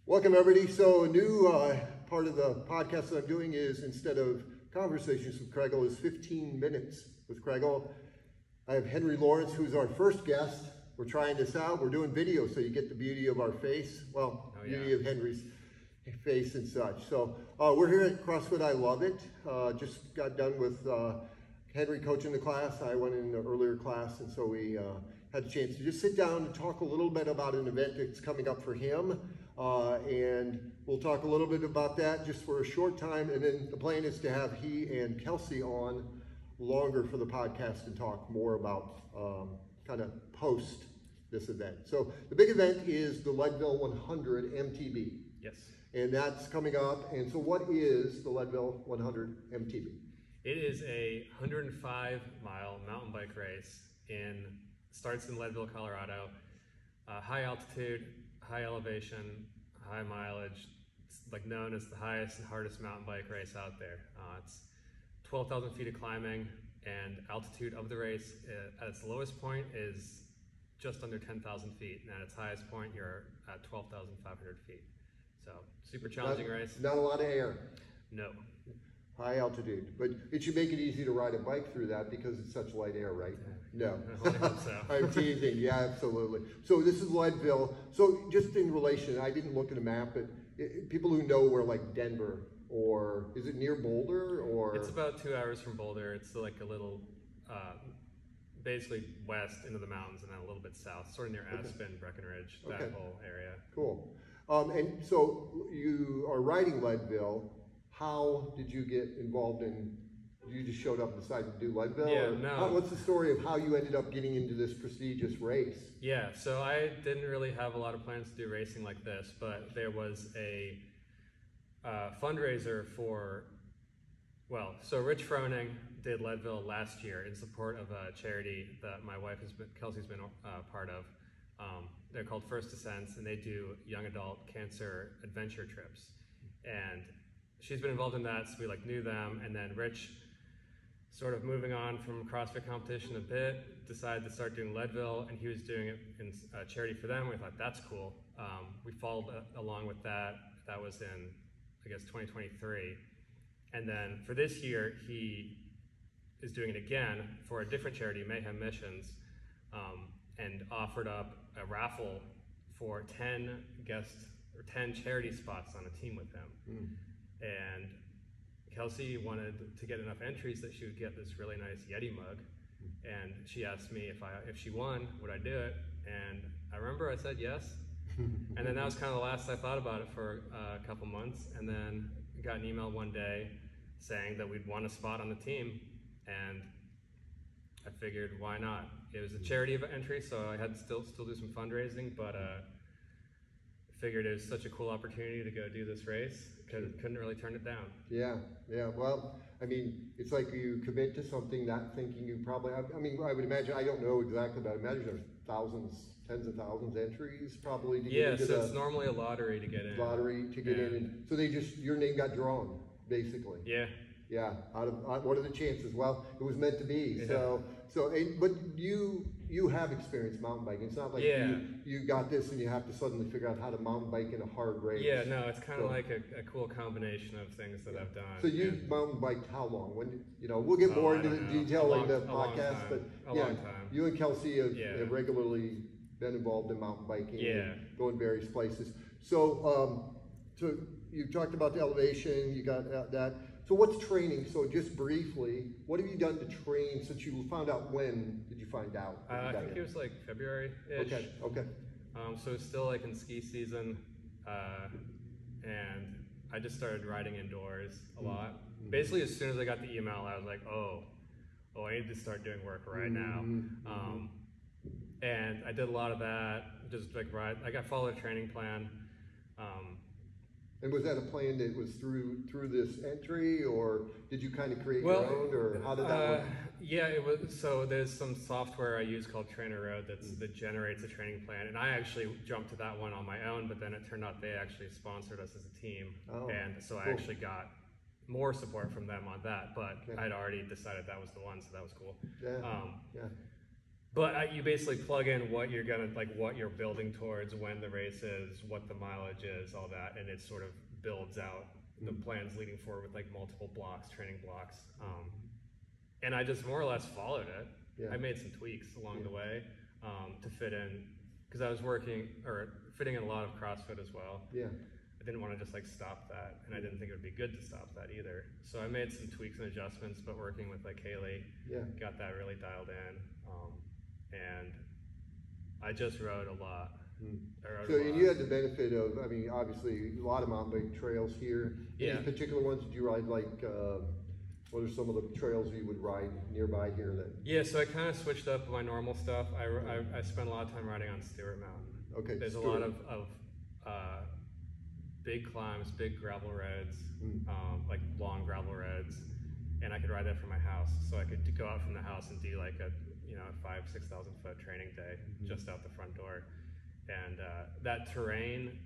Welcome everybody. So a new part of the podcast that I'm doing is, instead of conversations with Craigle, is 15 minutes with Craigle. I have Henry Lawrance, who's our first guest. We're trying this out. We're doing video so you get the beauty of our face. Well, beauty of Henry's face and such. So we're here at CrossFit. I love it. Just got done with Henry coaching the class. I went in the earlier class, and so we had a chance to just sit down and talk a little bit about an event that's coming up for him. And we'll talk a little bit about that just for a short time, and then the plan is to have he and Kelsey on longer for the podcast and talk more about kind of post this event. So the big event is the Leadville 100 MTB. Yes. And that's coming up. And so what is the Leadville 100 MTB? It is a 105-mile mountain bike race. Starts in Leadville, Colorado. High altitude, high elevation, high mileage. It's like known as the highest and hardest mountain bike race out there. It's 12,000 feet of climbing, and altitude of the race at its lowest point is just under 10,000 feet, and at its highest point you're at 12,500 feet. So super challenging race. Not a lot of air. No. High altitude, but it should make it easy to ride a bike through that because it's such light air, right? No. I hope so. I'm teasing. Yeah, absolutely. So this is Leadville. So just in relation, I didn't look at a map, but people who know where, like Denver, or is it near Boulder, or? It's about 2 hours from Boulder. It's like a little, basically west into the mountains and then a little bit south, sort of near Aspen, Breckenridge, that whole area. Cool. And so you are riding Leadville. How did you get involved in? You just showed up and decided to do Leadville? Yeah, no. What's the story of how you ended up getting into this prestigious race? Yeah, so I didn't really have a lot of plans to do racing like this, but there was a fundraiser for, so Rich Froning did Leadville last year in support of a charity that my wife, Kelsey's been part of. They're called First Ascents, and they do young adult cancer adventure trips. And she's been involved in that, so we knew them, and then Rich, sort of moving on from CrossFit competition a bit, decided to start doing Leadville, and he was doing it in charity for them. We thought, that's cool. We followed along with that. That was in, I guess, 2023. And then for this year, he is doing it again for a different charity, Mayhem Missions, and offered up a raffle for 10 charity spots on a team with him. And Kelsey wanted to get enough entries that she would get this really nice Yeti mug, and she asked me if she won, would I do it? And I remember I said yes, and then that was kind of the last I thought about it for a couple months, and then got an email one day saying that we'd won a spot on the team, and I figured, why not? It was a charity entry, so I had to still do some fundraising, but figured it was such a cool opportunity to go do this race, couldn't really turn it down. Yeah. Well, I mean, it's like you commit to something not thinking you probably, I would imagine, I don't know exactly, but I imagine there's thousands, tens of thousands entries probably to get into so it's normally a lottery to get in. And so your name got drawn, basically. Yeah, out of what are the chances? Well, it was meant to be. Yeah. But you have experienced mountain biking. It's not like you got this and you have to suddenly figure out how to mountain bike in a hard race. Yeah, no, it's kind of like a cool combination of things that I've done. So you mountain biked how long? We'll get more into the detail in the podcast, but long time. You and Kelsey have regularly been involved in mountain biking and going various places. So you talked about the elevation, you got that. So what's training? So just briefly, what have you done to train since you found out? When did you find out? I think it was like February-ish. Okay. So it's still like in ski season, and I just started riding indoors a lot. Basically, as soon as I got the email, I was like, oh, I need to start doing work right now. And I did a lot of that, just like ride. I followed a training plan. And was that a plan that was through this entry, or did you kind of create your own, or how did that work? Yeah, it was. So there's some software I use called Trainer Road that generates a training plan, and I actually jumped to that one on my own. But then it turned out they actually sponsored us as a team, and so I actually got more support from them on that. But I'd already decided that was the one, so that was cool. But you basically plug in what you're gonna, like what you're building towards, when the race is, what the mileage is, all that, and it sort of builds out the plans leading forward with like multiple blocks, training blocks. And I just more or less followed it. Yeah. I made some tweaks along the way to fit in, because I was fitting in a lot of CrossFit as well. Yeah. I didn't want to just like stop that, and I didn't think it would be good to stop that either. So I made some tweaks and adjustments, but working with like Kaylee, got that really dialed in. And I just rode a lot. So and you had the benefit of, I mean, obviously a lot of mountain bike trails here. Any particular ones did you ride, like, what are some of the trails you would ride nearby here? Yeah, so I kind of switched up my normal stuff. I spent a lot of time riding on Stewart Mountain. Okay. There's a lot of big climbs, big gravel roads, like long gravel roads, and I could ride that from my house. So I could go out from the house and do like a 5,000-6,000 foot training day just out the front door. And that terrain,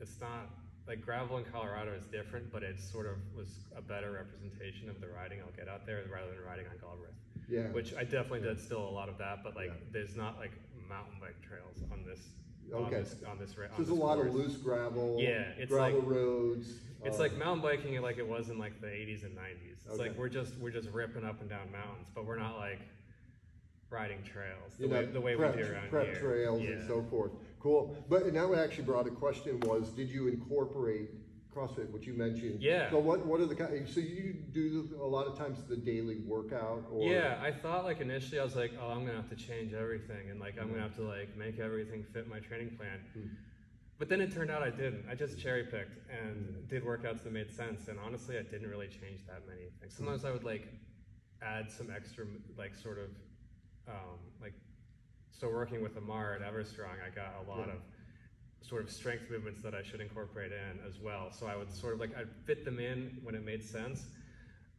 it's not like gravel in Colorado is different, but it sort of was a better representation of the riding I'll get out there rather than riding on Galbraith. Yeah. Which I definitely did still a lot of that, but like there's not like mountain bike trails on this. On this so there's a lot of loose gravel. Yeah, it's gravel like, roads. It's like mountain biking like it was in like the 80s and 90s. It's like we're just ripping up and down mountains, but we're not like riding trails the way we do around prep here. Trails and so forth. Cool. But and that what actually brought a question was, did you incorporate CrossFit, which you mentioned? Yeah. So what are the kind? So you do a lot of times the daily workout? Or? Yeah, I thought like initially I was like, oh, I'm gonna have to change everything, and like I'm gonna have to like make everything fit my training plan. But then it turned out I didn't. I just cherry picked and did workouts that made sense, and honestly, I didn't really change that many things. Sometimes I would like add some extra like sort of so working with Amar at Everstrong, I got a lot of sort of strength movements that I should incorporate in as well. So I would sort of like, I'd fit them in when it made sense.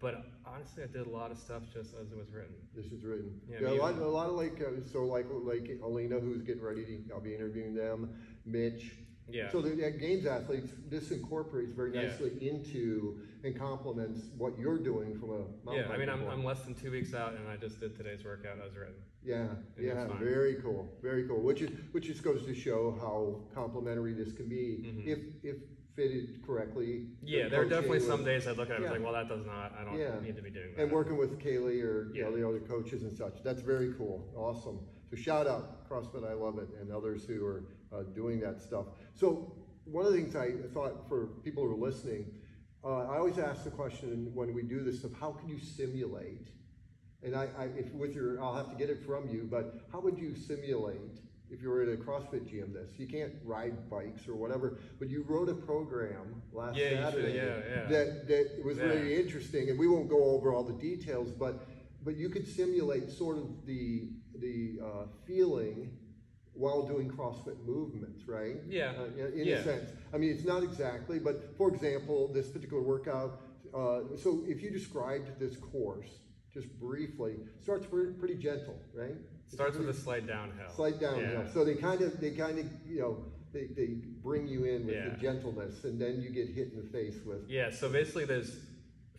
But honestly, I did a lot of stuff just as it was written. This is written. Yeah, a lot of like, so like Alina, who's getting ready to, I'll be interviewing them, Mitch. Yeah. So the games athletes, this incorporates very nicely into and complements what you're doing from a mountain bike. I mean, I'm less than 2 weeks out, and I just did today's workout as written. Yeah, very cool, very cool. Which just goes to show how complementary this can be if fitted correctly. Yeah, there are definitely some days I look at it and like, well, that does not. I don't need to be doing that. And working with Kaylee or the other coaches and such, that's very cool, awesome. So shout out CrossFit, I love it, and others who are doing that stuff. So one of the things I thought for people who are listening, I always ask the question when we do this of how can you simulate? And I'll have to get it from you, but how would you simulate if you were at a CrossFit gym this? You can't ride bikes or whatever, but you wrote a program last Saturday that was very interesting, and we won't go over all the details, but you could simulate sort of the feeling while doing CrossFit movements, right? Yeah. In a sense. I mean, it's not exactly, but for example, this particular workout, so if you described this course, just briefly, starts pretty gentle, right? Starts with a slight downhill. Slight downhill. So they kind of, they bring you in with the gentleness, and then you get hit in the face with. Yeah. So basically,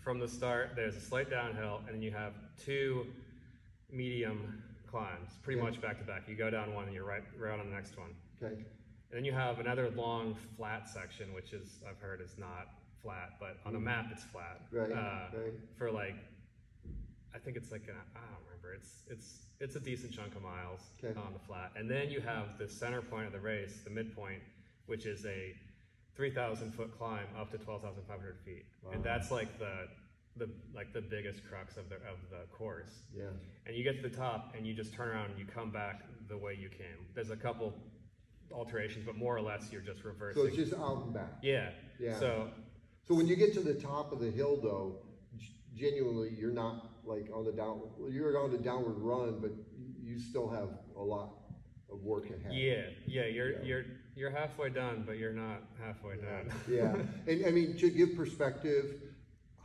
from the start, there's a slight downhill, and then you have 2 medium climbs, pretty much back to back. You go down one, and you're right on the next one. Okay. And then you have another long flat section, which is I've heard is not flat, but on a map it's flat. Right. For like, I think it's like I don't remember. It's a decent chunk of miles on the flat, and then you have the center point of the race, the midpoint, which is a 3,000 foot climb up to 12,500 feet, and that's like the biggest crux of the course. Yeah. And you get to the top, and you just turn around and you come back the way you came. There's a couple alterations, but more or less you're just reversing. So it's just out and back. Yeah. So when you get to the top of the hill, though, genuinely you're not like on the you're on the downward run, but you still have a lot of work ahead. You're halfway done, but you're not halfway done. Yeah. And I mean, to give perspective,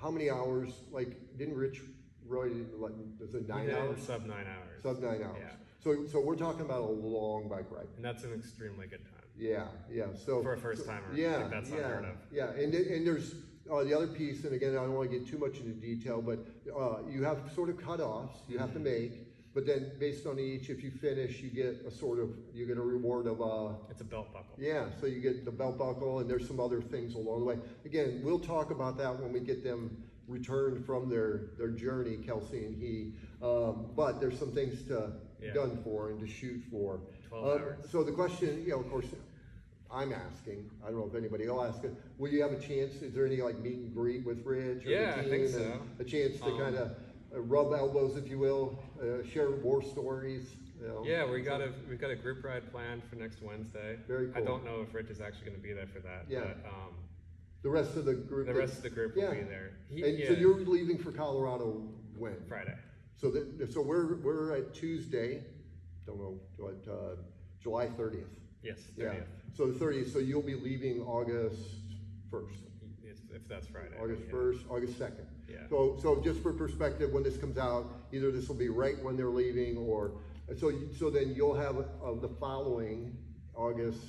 how many hours, like, didn't Rich ride it, like, was it 9 hours? Sub 9 hours. Sub 9 hours. Yeah. So we're talking about a long bike ride. And that's an extremely good time. Yeah. So for a first timer, like that's unheard of. Yeah, and there's the other piece, and again, I don't want to get too much into detail, but you have sort of cutoffs you have to make, But then based on each, if you finish, you get a reward of it's a belt buckle. Yeah, so you get the belt buckle, and there's some other things along the way. Again, we'll talk about that when we get them returned from their journey, Kelsey and he. But there's some things to gun for and to shoot for. 12 hours. So the question, of course, I'm asking, I don't know if anybody will ask it, will you have a chance, is there any like meet and greet with Rich or the team? I think so. A chance to kind of rub elbows, if you will, share war stories? Yeah, we've got a group ride planned for next Wednesday. Very cool. I don't know if Rich is actually going to be there for that. Yeah. But, the rest of the group. will be there. So you're leaving for Colorado when? Friday. So we're at Tuesday. Don't know what July 30th. Yes. 30th. Yeah. So the 30th. So you'll be leaving August 1st. If that's Friday. August 1st, August 2nd. Yeah. So just for perspective, when this comes out, either this will be right when they're leaving, or so then you'll have the following August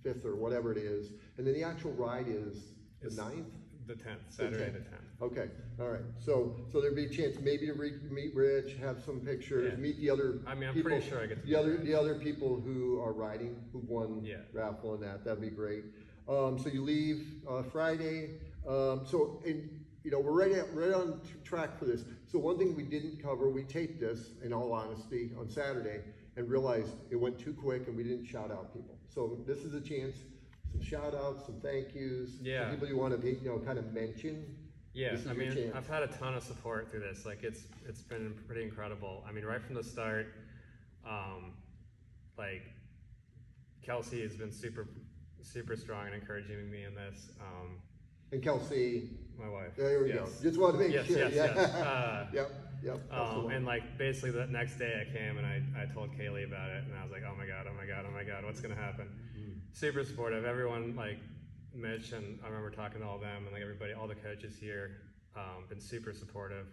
5th or whatever it is, and then the actual ride is the 9th? The 10th, Saturday the 10th. Okay, all right. So there'd be a chance maybe to meet Rich, have some pictures, meet the other. I mean, I'm people, pretty sure I get to the other people who are riding, who won raffle and that. That'd be great. So you leave Friday. We're right on track for this. So one thing we didn't cover, we taped this, in all honesty, on Saturday, and realized it went too quick and we didn't shout out people. So this is a chance. Some shout outs, some thank yous, some people you want to kind of mention. Yeah, I mean, I've had a ton of support through this. Like it's been pretty incredible. I mean, right from the start, like Kelsey has been super strong and encouraging me in this. And Kelsey, my wife. There we go. Just want to make sure. Yes. Yep. And like basically the next day I came and I told Kaylee about it, and I was like, oh my god, what's gonna happen? Super supportive. Everyone, like Mitch, and I remember talking to all of them, and like everybody, all the coaches here, been super supportive.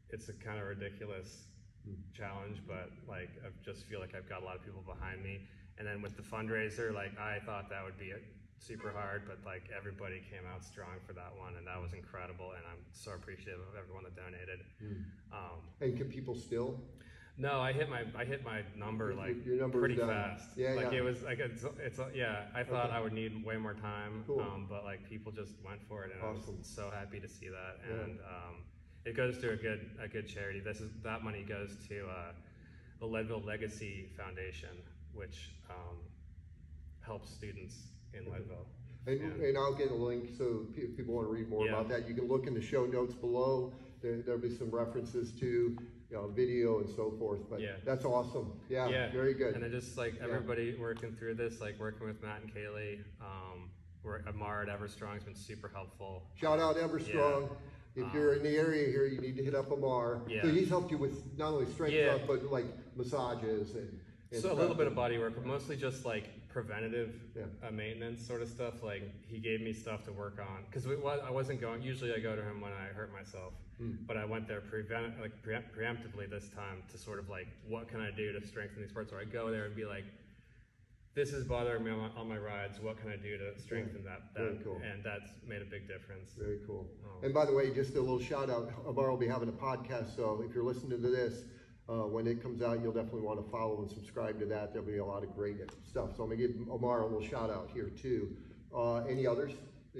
It's a kind of ridiculous challenge, but like I just feel like I've got a lot of people behind me. And then with the fundraiser, like I thought that would be super hard, but like everybody came out strong for that one, and that was incredible. And I'm so appreciative of everyone that donated. And can people still? No, I hit my number like your pretty done. fast. It was like I thought I would need way more time, but like people just went for it, and I was so happy to see that. And it goes to a good charity. That money goes to the Leadville Legacy Foundation, which helps students in Leadville. And I'll get a link, so if people want to read more about that, you can look in the show notes below. There'll be some references to video and so forth, but that's awesome. Yeah, very good. And then just like everybody working through this, like working with Matt and Kaylee, Amar at Everstrong has been super helpful. Shout out Everstrong. If you're in the area here, you need to hit up Amar. So he's helped you with not only strength stuff, but like massages and so a little bit of body work, but mostly just like preventative maintenance sort of stuff. Like he gave me stuff to work on, because I wasn't going. Usually I go to him when I hurt myself, but I went there preemptively this time to sort of like, what can I do to strengthen these parts? Or I go there and be like, this is bothering me on my rides. What can I do to strengthen that? Very cool. And that's made a big difference. Very cool. And by the way, just a little shout out. Amar will be having a podcast, so if you're listening to this, when it comes out, you'll definitely want to follow and subscribe to that. There'll be a lot of great stuff. So I'm going to give Amar a little shout out here too. Any others?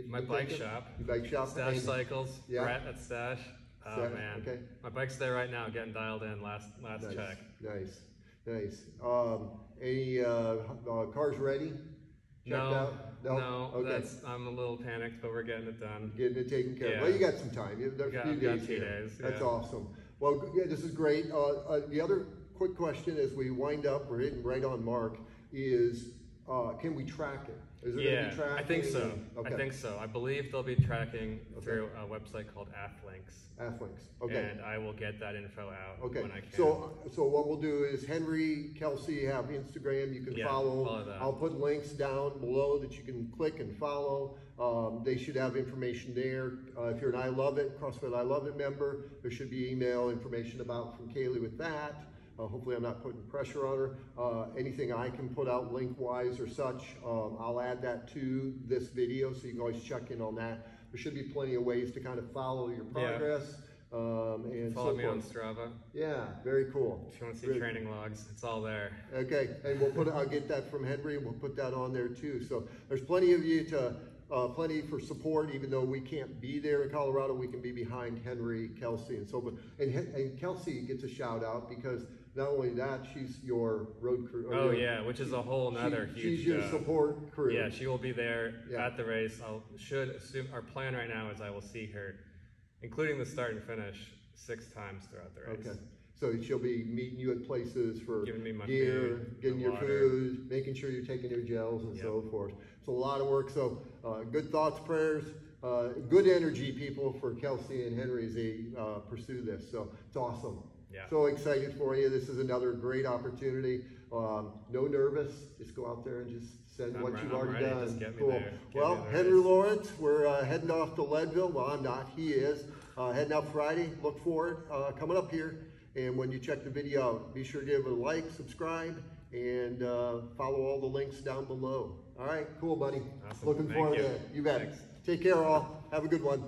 My bike shop. Your bike shop. Stash Cycles. Brett at Stash. Oh man. Okay. My bike's there right now, getting dialed in. Last check. Nice. Any cars ready? No. Okay. I'm a little panicked, but we're getting it done. Getting it taken care of. Well, you got some time. There's a few days here. That's awesome. Well, this is great. The other quick question as we wind up, we're hitting right on mark, is can we track it? Is there going to be tracking? I think so. Okay. I think so. I believe they'll be tracking through a website called Athlinks. Okay. And I will get that info out when I can. So what we'll do is Henry, Kelsey have Instagram. You can follow that. I'll put links down below that you can click and follow. They should have information there. If you're an I Love It, CrossFit I Love It member, there should be email information from Kaylee with that. Hopefully I'm not putting pressure on her. Anything I can put out link-wise or such, I'll add that to this video, so you can always check in on that. There should be plenty of ways to kind of follow your progress. and follow so me forth. on Strava. Yeah, very cool. If you want to see training logs, it's all there. Okay, and I'll get that from Henry, and we'll put that on there too. So there's plenty of you plenty for support, even though we can't be there in Colorado, we can be behind Henry, Kelsey, and so forth. And Kelsey gets a shout out because not only that, she's your road crew. Oh yeah, which is a whole nother huge. She's your support crew. Yeah, she will be there at the race. Should assume our plan right now is I will see her, including the start and finish, 6 times throughout the race. Okay. So she'll be meeting you at places for giving me my gear, food, getting your water. food, making sure you're taking your gels and so forth. It's a lot of work. So good thoughts, prayers, good energy, people, for Kelsey and Henry as they pursue this. So it's awesome. Yeah. So excited for you. This is another great opportunity. No nervous. Just go out there and just send what you've already done. Just get me cool. there. Well, Henry Lawrence, we're heading off to Leadville. Well, I'm not. He is. Heading out Friday. Look forward. Coming up here. And when you check the video out, be sure to give it a like, subscribe, and follow all the links down below. All right, cool, buddy. Awesome. Looking forward to it. You bet. Thanks. Take care, all. Have a good one.